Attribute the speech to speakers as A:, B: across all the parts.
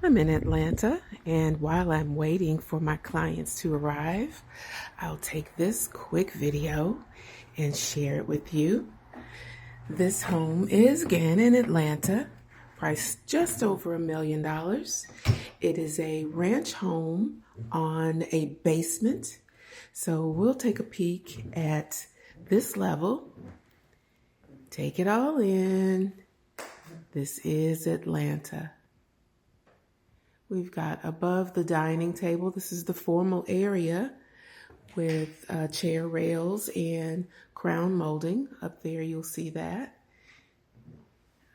A: I'm in Atlanta, and while I'm waiting for my clients to arrive, I'll take this quick video and share it with you. This home is again in Atlanta, priced just over $1 million. It is a ranch home on a basement. So we'll take a peek at this level. Take it all in. This is Atlanta. We've got above the dining table, this is the formal area with chair rails and crown molding. Up there you'll see that.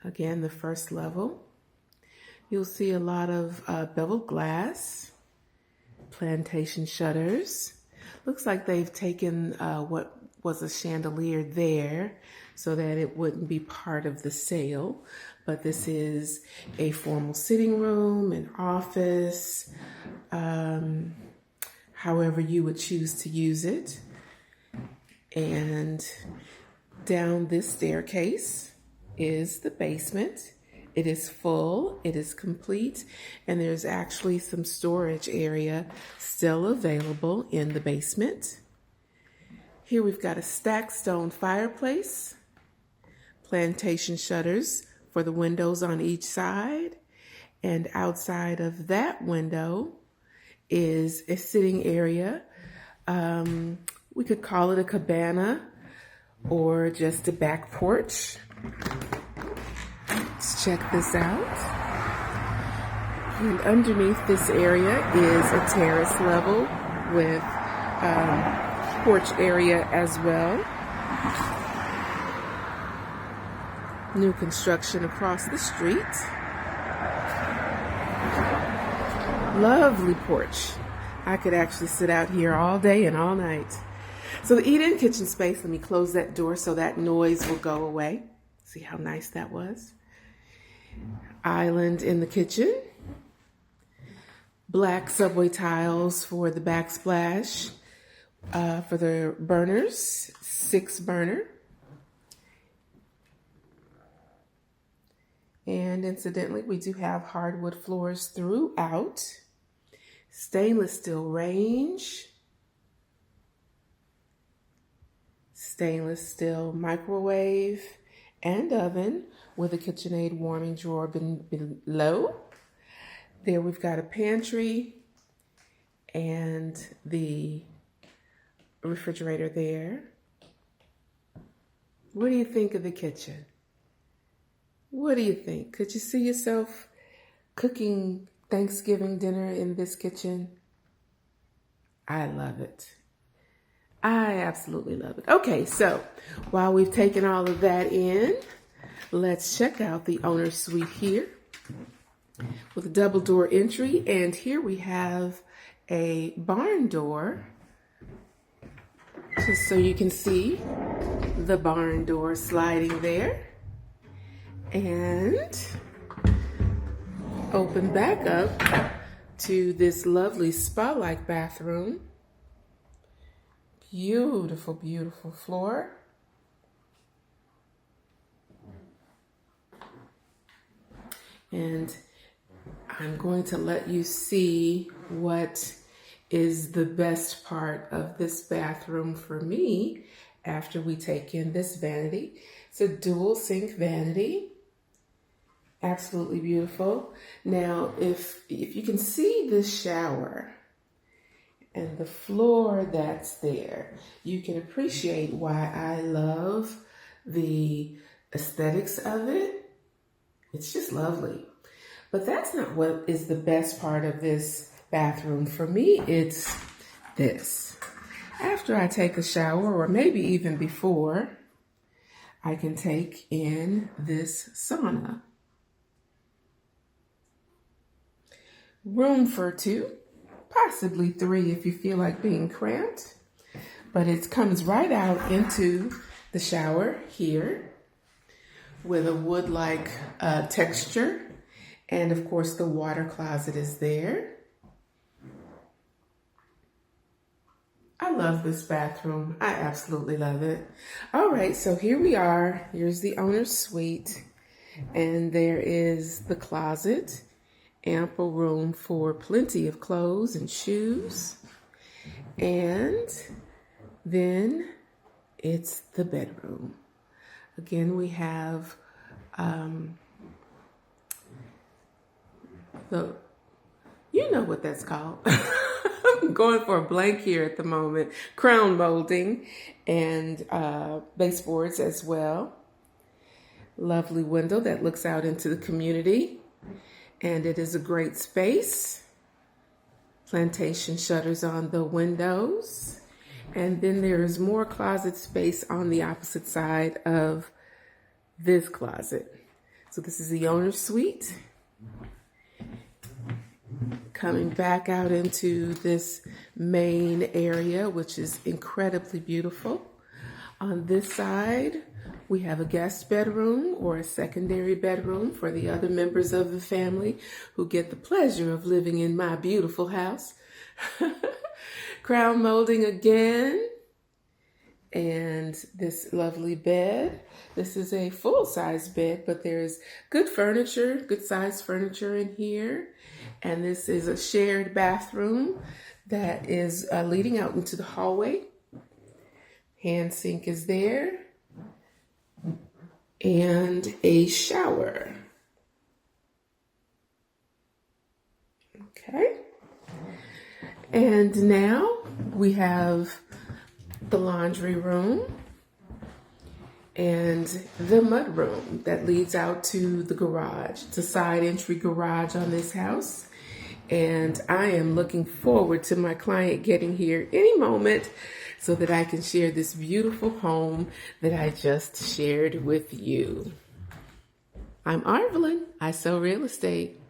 A: Again, the first level. You'll see a lot of beveled glass, plantation shutters. Looks like they've taken what was a chandelier there so that it wouldn't be part of the sale. But this is a formal sitting room, an office, however you would choose to use it. And down this staircase is the basement. It is full, it is complete, and there's actually some storage area still available in the basement. Here we've got a stacked stone fireplace, plantation shutters for the windows on each side, and outside of that window is a sitting area. We could call it a cabana or just a back porch. Let's check this out. And underneath this area is a terrace level with porch area as well. New construction across the street. Lovely porch. I could actually sit out here all day and all night. So the eat-in kitchen space, let me close that door so that noise will go away. See how nice that was? Island in the kitchen. Black subway tiles for the backsplash. For the burners, 6 burner. And incidentally, we do have hardwood floors throughout. Stainless steel range. Stainless steel microwave and oven with a KitchenAid warming drawer below. There we've got a pantry and the refrigerator there. What do you think of the kitchen? What do you think? Could you see yourself cooking Thanksgiving dinner in this kitchen? I love it. I absolutely love it. Okay, so while we've taken all of that in, let's check out the owner's suite here with a double door entry. And here we have a barn door, just so you can see the barn door sliding there. And open back up to this lovely spa-like bathroom. Beautiful, beautiful floor. And I'm going to let you see what is the best part of this bathroom for me after we take in this vanity. It's a dual sink vanity. Absolutely beautiful. Now, if you can see this shower and the floor that's there, you can appreciate why I love the aesthetics of it. It's just lovely. But that's not what is the best part of this bathroom. For me, it's this. After I take a shower, or maybe even before, I can take in this sauna. Room for 2, possibly 3 if you feel like being cramped. But it comes right out into the shower here with a wood-like texture. And of course the water closet is there. I love this bathroom. I absolutely love it. All right, so here we are. Here's the owner's suite. And there is the closet ample room for plenty of clothes and shoes. And then it's the bedroom. Again, we have you know what that's called. I'm going for a blank here at the moment. Crown molding and baseboards as well. Lovely window that looks out into the community. And it is a great space. Plantation shutters on the windows. And then there is more closet space on the opposite side of this closet. So this is the owner's suite. Coming back out into this main area, which is incredibly beautiful. On this side, we have a guest bedroom or a secondary bedroom for the other members of the family who get the pleasure of living in my beautiful house. Crown molding again. And this lovely bed. This is a full-size bed, but there's good furniture, good size furniture in here. And this is a shared bathroom that is leading out into the hallway. Hand sink is there. And a shower. Okay. And now we have the laundry room and the mud room that leads out to the garage. It's a side entry garage on this house. And I am looking forward to my client getting here any moment so that I can share this beautiful home that I just shared with you. I'm Arvelyn. I sell real estate.